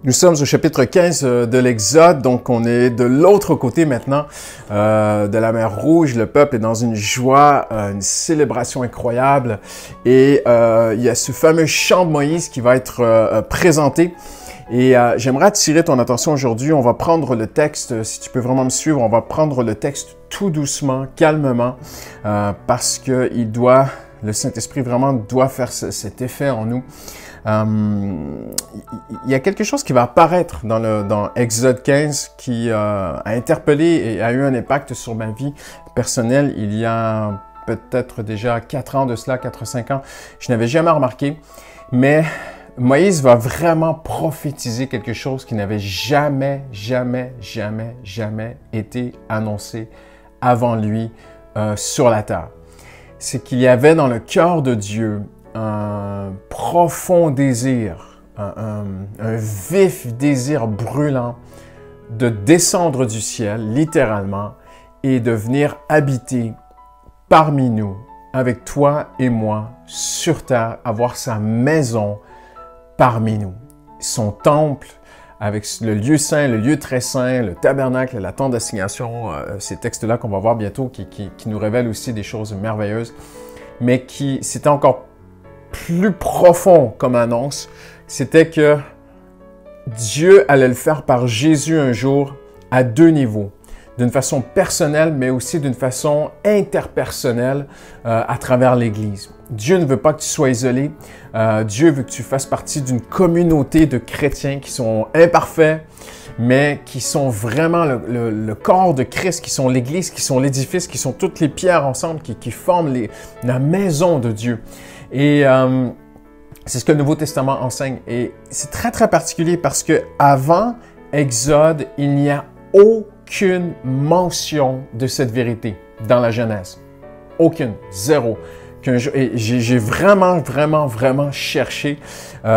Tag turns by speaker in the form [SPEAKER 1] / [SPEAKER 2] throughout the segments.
[SPEAKER 1] Nous sommes au chapitre 15 de l'Exode, donc on est de l'autre côté maintenant de la mer Rouge. Le peuple est dans une joie, une célébration incroyable. Et il y a ce fameux chant de Moïse qui va être présenté. Et j'aimerais attirer ton attention aujourd'hui. On va prendre le texte, si tu peux vraiment me suivre, on va prendre le texte tout doucement, calmement, parce que le Saint-Esprit vraiment doit faire cet effet en nous. Il y a quelque chose qui va apparaître dans Exode 15 qui a interpellé et a eu un impact sur ma vie personnelle il y a peut-être déjà 4 ans de cela, 4-5 ans. Je n'avais jamais remarqué, mais Moïse va vraiment prophétiser quelque chose qui n'avait jamais été annoncé avant lui sur la terre. C'est qu'il y avait dans le cœur de Dieu un profond désir, un vif désir brûlant de descendre du ciel, littéralement, et de venir habiter parmi nous, avec toi et moi, sur terre, avoir sa maison parmi nous. Son temple, avec le lieu saint, le lieu très saint, le tabernacle, la tente d'assignation, ces textes-là qu'on va voir bientôt, qui nous révèlent aussi des choses merveilleuses, mais c'était encore plus profond comme annonce, c'était que Dieu allait le faire par Jésus un jour à 2 niveaux. D'une façon personnelle, mais aussi d'une façon interpersonnelle à travers l'Église. Dieu ne veut pas que tu sois isolé. Dieu veut que tu fasses partie d'une communauté de chrétiens qui sont imparfaits, mais qui sont vraiment le corps de Christ, qui sont l'Église, qui sont l'édifice, qui sont toutes les pierres ensemble, qui forment la maison de Dieu. Et c'est ce que le Nouveau Testament enseigne. Et c'est très, très particulier parce que avant Exode, il n'y a aucune mention de cette vérité dans la Genèse. Aucune. Zéro. Et j'ai vraiment cherché. J'ai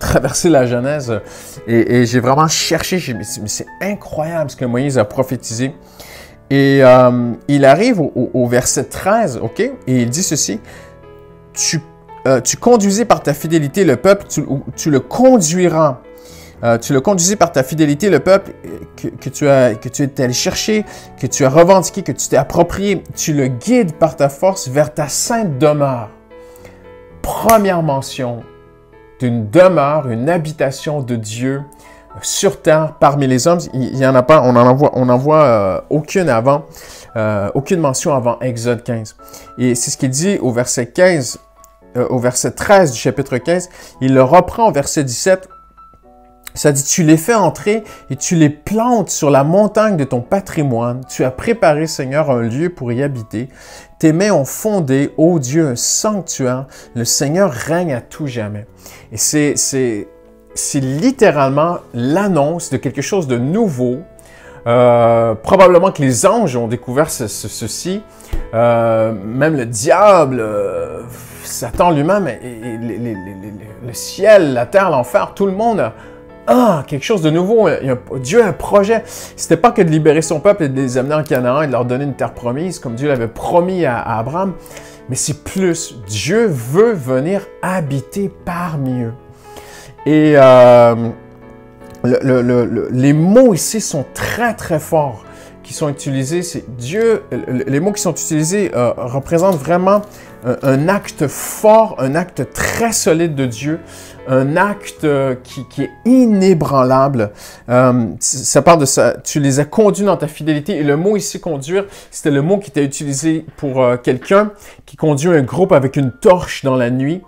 [SPEAKER 1] traversé la Genèse et j'ai vraiment cherché. Mais c'est incroyable ce que Moïse a prophétisé. Et il arrive au verset 13, OK? Et il dit ceci. Tu conduisais par ta fidélité le peuple, tu le conduiras. Tu le conduisais par ta fidélité, le peuple que tu es allé chercher, que tu as revendiqué, que tu t'es approprié. Tu le guides par ta force vers ta sainte demeure. Première mention d'une demeure, une habitation de Dieu sur terre parmi les hommes. Il n'y en a pas, on n'en voit aucune avant, aucune mention avant Exode 15. Et c'est ce qu'il dit au verset 15, au verset 13 du chapitre 15. Il le reprend au verset 17. Ça dit, tu les fais entrer et tu les plantes sur la montagne de ton patrimoine. Tu as préparé, Seigneur, un lieu pour y habiter. Tes mains ont fondé, ô Dieu, un sanctuaire. Le Seigneur règne à tout jamais. Et c'est littéralement l'annonce de quelque chose de nouveau. Probablement que les anges ont découvert ceci. Même le diable, Satan lui-même, le ciel, la terre, l'enfer, tout le monde a quelque chose de nouveau. Dieu a un projet. C'était pas que de libérer son peuple et de les amener en Canaan et de leur donner une terre promise, comme Dieu l'avait promis à Abraham. Mais c'est plus. Dieu veut venir habiter parmi eux. Et les mots ici sont très forts qui sont utilisés. C'est Dieu. Les mots qui sont utilisés représentent vraiment un acte fort, un acte très solide de Dieu, un acte qui est inébranlable. Ça parle de ça. Tu les as conduits dans ta fidélité. Et le mot ici, conduire, c'était le mot qui était utilisé pour quelqu'un qui conduit un groupe avec une torche dans la nuit.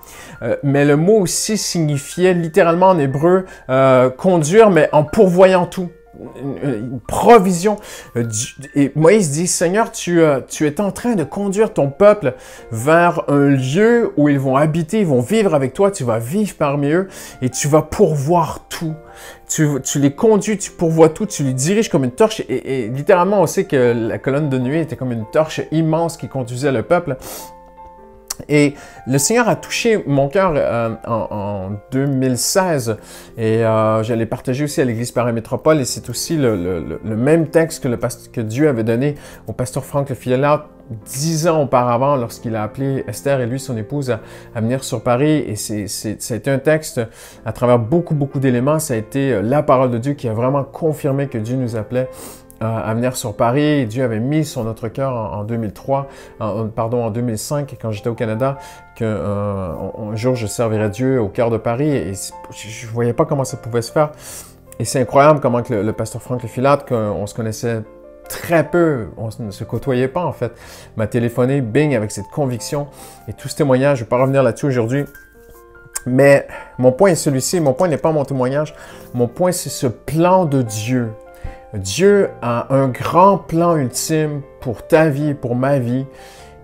[SPEAKER 1] Mais le mot aussi signifiait littéralement en hébreu conduire, mais en pourvoyant tout. Une provision. Et Moïse dit, Seigneur, tu es en train de conduire ton peuple vers un lieu où ils vont habiter, ils vont vivre avec toi, tu vas vivre parmi eux et tu vas pourvoir tout. Tu les conduis, tu pourvois tout, tu les diriges comme une torche. Et littéralement, on sait que la colonne de nuée était comme une torche immense qui conduisait le peuple. Et le Seigneur a touché mon cœur en 2016 et je l'ai partagé aussi à l'Église Paris Métropole et c'est aussi le même texte que Dieu avait donné au pasteur Franck Lefillard 10 ans auparavant lorsqu'il a appelé Esther et lui, son épouse, à venir sur Paris. Et ça a été un texte à travers beaucoup d'éléments. Ça a été la parole de Dieu qui a vraiment confirmé que Dieu nous appelait à venir sur Paris. Dieu avait mis sur notre cœur en 2005, quand j'étais au Canada, qu'un jour je servirais Dieu au cœur de Paris. Et je ne voyais pas comment ça pouvait se faire. Et c'est incroyable comment que le pasteur Franck Lefilade, qu'on se connaissait très peu, on ne se côtoyait pas en fait, m'a téléphoné, bing, avec cette conviction et tout ce témoignage. Je ne vais pas revenir là-dessus aujourd'hui. Mais mon point est celui-ci. Mon point n'est pas mon témoignage. Mon point, c'est ce plan de Dieu. Dieu a un grand plan ultime pour ta vie, pour ma vie,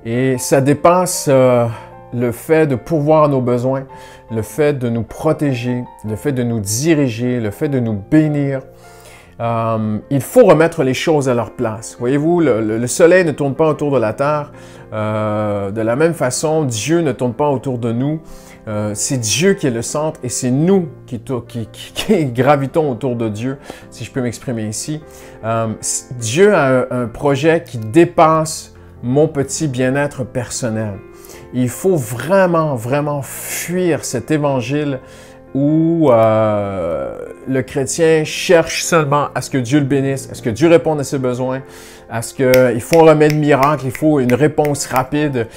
[SPEAKER 1] et ça dépasse le fait de pourvoir à nos besoins, le fait de nous protéger, le fait de nous diriger, le fait de nous bénir. Il faut remettre les choses à leur place. Voyez-vous, le soleil ne tourne pas autour de la terre. De la même façon, Dieu ne tourne pas autour de nous. C'est Dieu qui est le centre et c'est nous qui gravitons autour de Dieu, si je peux m'exprimer ici. Dieu a un projet qui dépasse mon petit bien-être personnel. Il faut vraiment fuir cet évangile où le chrétien cherche seulement à ce que Dieu le bénisse, à ce que Dieu réponde à ses besoins, à ce qu'il faut un remède miracle, il faut une réponse rapide,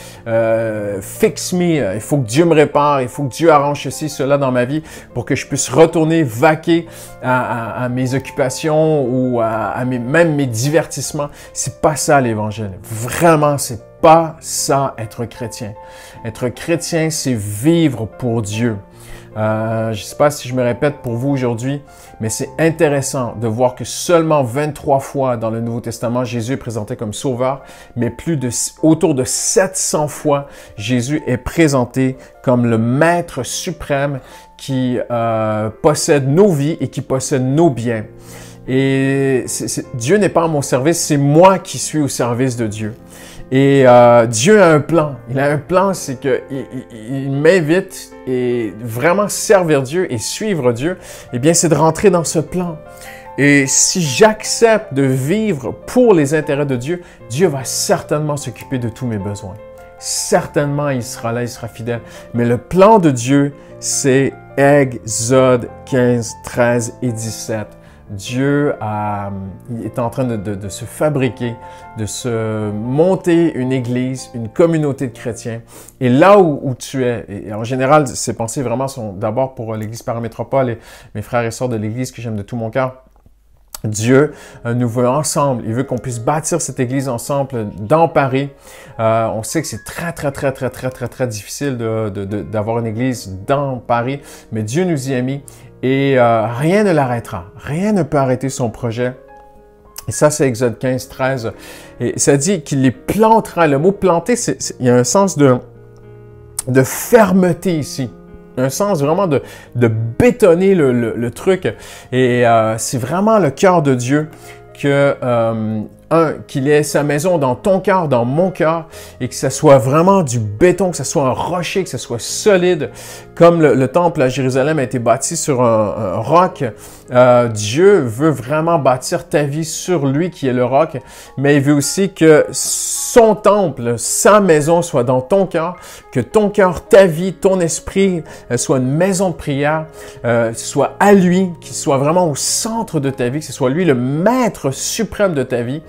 [SPEAKER 1] fix me, il faut que Dieu me répare, il faut que Dieu arrange ceci, cela dans ma vie pour que je puisse retourner vaquer à mes occupations ou même mes divertissements. C'est pas ça l'Évangile. Vraiment, c'est pas ça être chrétien. Être chrétien, c'est vivre pour Dieu. Je ne sais pas si je me répète pour vous aujourd'hui, mais c'est intéressant de voir que seulement 23 fois dans le Nouveau Testament, Jésus est présenté comme sauveur, mais autour de 700 fois, Jésus est présenté comme le Maître suprême qui possède nos vies et qui possède nos biens. Et Dieu n'est pas à mon service, c'est moi qui suis au service de Dieu. Et Dieu a un plan. Il a un plan, c'est qu'il m'invite et vraiment servir Dieu et suivre Dieu, eh bien, c'est de rentrer dans ce plan. Et si j'accepte de vivre pour les intérêts de Dieu, Dieu va certainement s'occuper de tous mes besoins. Certainement, il sera là, il sera fidèle. Mais le plan de Dieu, c'est Exode 15, 13 et 17. Dieu est en train de se fabriquer, de se monter une église, une communauté de chrétiens. Et là où tu es, et en général, ces pensées vraiment sont d'abord pour l'église Paramétropole et mes frères et sœurs de l'église que j'aime de tout mon cœur. Dieu nous veut ensemble. Il veut qu'on puisse bâtir cette église ensemble dans Paris. On sait que c'est très difficile d'avoir une église dans Paris, mais Dieu nous y a mis. Et rien ne l'arrêtera. Rien ne peut arrêter son projet. Et ça, c'est Exode 15, 13. Et ça dit qu'il les plantera. Le mot planter, il y a un sens de fermeté ici. Un sens vraiment de bétonner le truc. Et c'est vraiment le cœur de Dieu que qu'il ait sa maison dans ton cœur, dans mon cœur, et que ça soit vraiment du béton, que ça soit un rocher, que ça soit solide, comme le temple à Jérusalem a été bâti sur un roc. Dieu veut vraiment bâtir ta vie sur lui qui est le roc, mais il veut aussi que son temple, sa maison soit dans ton cœur, que ton cœur, ta vie, ton esprit soit une maison de prière, soit à lui, qu'il soit vraiment au centre de ta vie, que ce soit lui le maître suprême de ta vie.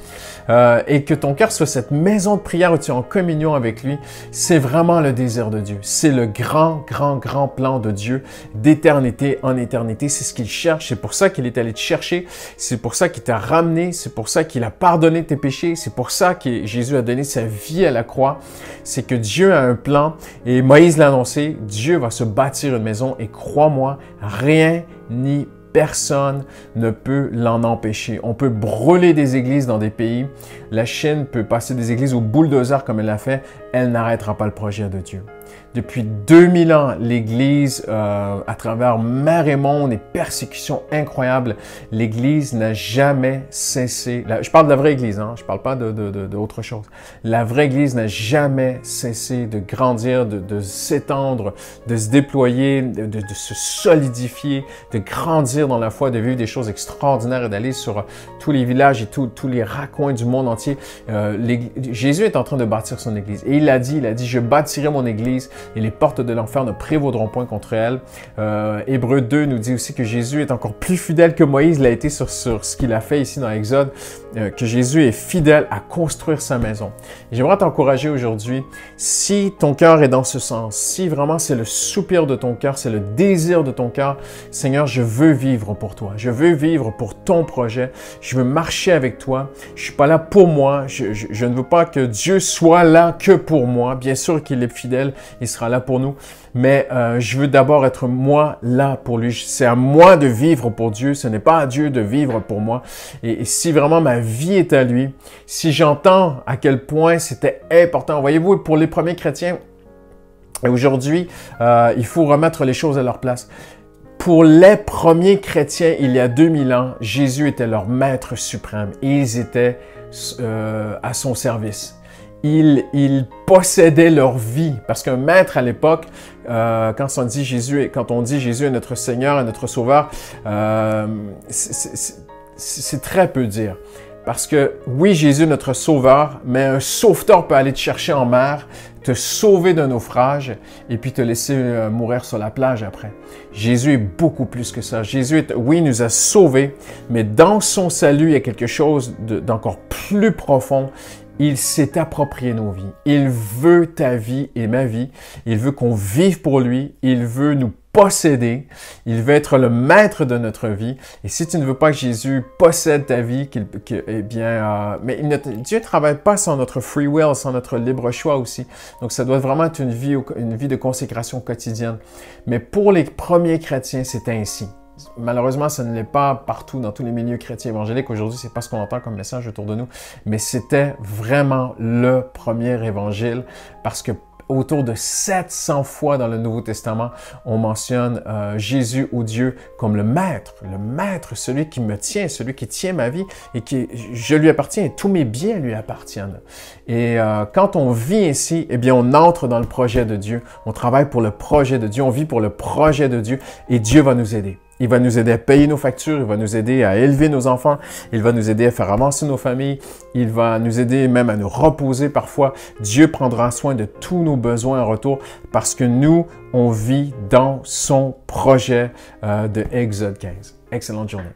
[SPEAKER 1] Et que ton cœur soit cette maison de prière où tu es en communion avec lui, c'est vraiment le désir de Dieu. C'est le grand plan de Dieu d'éternité en éternité. C'est ce qu'il cherche. C'est pour ça qu'il est allé te chercher. C'est pour ça qu'il t'a ramené. C'est pour ça qu'il a pardonné tes péchés. C'est pour ça que Jésus a donné sa vie à la croix. C'est que Dieu a un plan et Moïse l'a annoncé. Dieu va se bâtir une maison et crois-moi, rien ni personne ne peut l'en empêcher. On peut brûler des églises dans des pays. La Chine peut passer des églises au bulldozer comme elle l'a fait. Elle n'arrêtera pas le projet de Dieu. Depuis 2000 ans, l'Église, à travers mer et monde et persécutions incroyables, l'Église n'a jamais cessé. Je parle de la vraie Église, hein, je ne parle pas d'autre chose. La vraie Église n'a jamais cessé de grandir, de s'étendre, de se déployer, de se solidifier, de grandir dans la foi, de vivre des choses extraordinaires et d'aller sur tous les villages et tous les raccoins du monde entier. Jésus est en train de bâtir son Église. Et il a dit, je bâtirai mon Église et les portes de l'enfer ne prévaudront point contre elle. Hébreux 2 nous dit aussi que Jésus est encore plus fidèle que Moïse l'a été sur ce qu'il a fait ici dans Exode, que Jésus est fidèle à construire sa maison. J'aimerais t'encourager aujourd'hui, si ton cœur est dans ce sens, si vraiment c'est le soupir de ton cœur, c'est le désir de ton cœur, Seigneur, je veux vivre pour toi, je veux vivre pour ton projet, je veux marcher avec toi, je suis pas là pour moi, je ne veux pas que Dieu soit là que pour moi, bien sûr qu'il est fidèle, il sera là pour nous, mais je veux d'abord être moi là pour lui. C'est à moi de vivre pour Dieu, ce n'est pas à Dieu de vivre pour moi. Et si vraiment ma vie est à lui, si j'entends à quel point c'était important, voyez-vous, pour les premiers chrétiens, aujourd'hui, il faut remettre les choses à leur place. Pour les premiers chrétiens, il y a 2000 ans, Jésus était leur maître suprême et ils étaient à son service. Ils possédaient leur vie. Parce qu'un maître à l'époque, quand on dit Jésus est notre Seigneur et notre Sauveur, c'est très peu dire. Parce que oui, Jésus est notre Sauveur, mais un sauveteur peut aller te chercher en mer, te sauver d'un naufrage et puis te laisser mourir sur la plage après. Jésus est beaucoup plus que ça. Jésus, oui, nous a sauvés, mais dans son salut, il y a quelque chose d'encore plus profond. Il s'est approprié nos vies. Il veut ta vie et ma vie. Il veut qu'on vive pour lui. Il veut nous posséder. Il veut être le maître de notre vie. Et si tu ne veux pas que Jésus possède ta vie, eh bien, Dieu ne travaille pas sans notre free will, sans notre libre choix aussi. Donc, ça doit vraiment être une vie de consécration quotidienne. Mais pour les premiers chrétiens, c'était ainsi. Malheureusement, ça ne l'est pas partout dans tous les milieux chrétiens évangéliques. Aujourd'hui, c'est pas ce qu'on entend comme message autour de nous, mais c'était vraiment le premier évangile parce que autour de 700 fois dans le Nouveau Testament, on mentionne Jésus ou Dieu comme le maître, celui qui me tient, celui qui tient ma vie et je lui appartiens et tous mes biens lui appartiennent. Et quand on vit ainsi, eh bien, on entre dans le projet de Dieu, on travaille pour le projet de Dieu, on vit pour le projet de Dieu et Dieu va nous aider. Il va nous aider à payer nos factures, il va nous aider à élever nos enfants, il va nous aider à faire avancer nos familles, il va nous aider même à nous reposer parfois. Dieu prendra soin de tous nos besoins en retour parce que nous, on vit dans son projet de Exode 15. Excellente journée.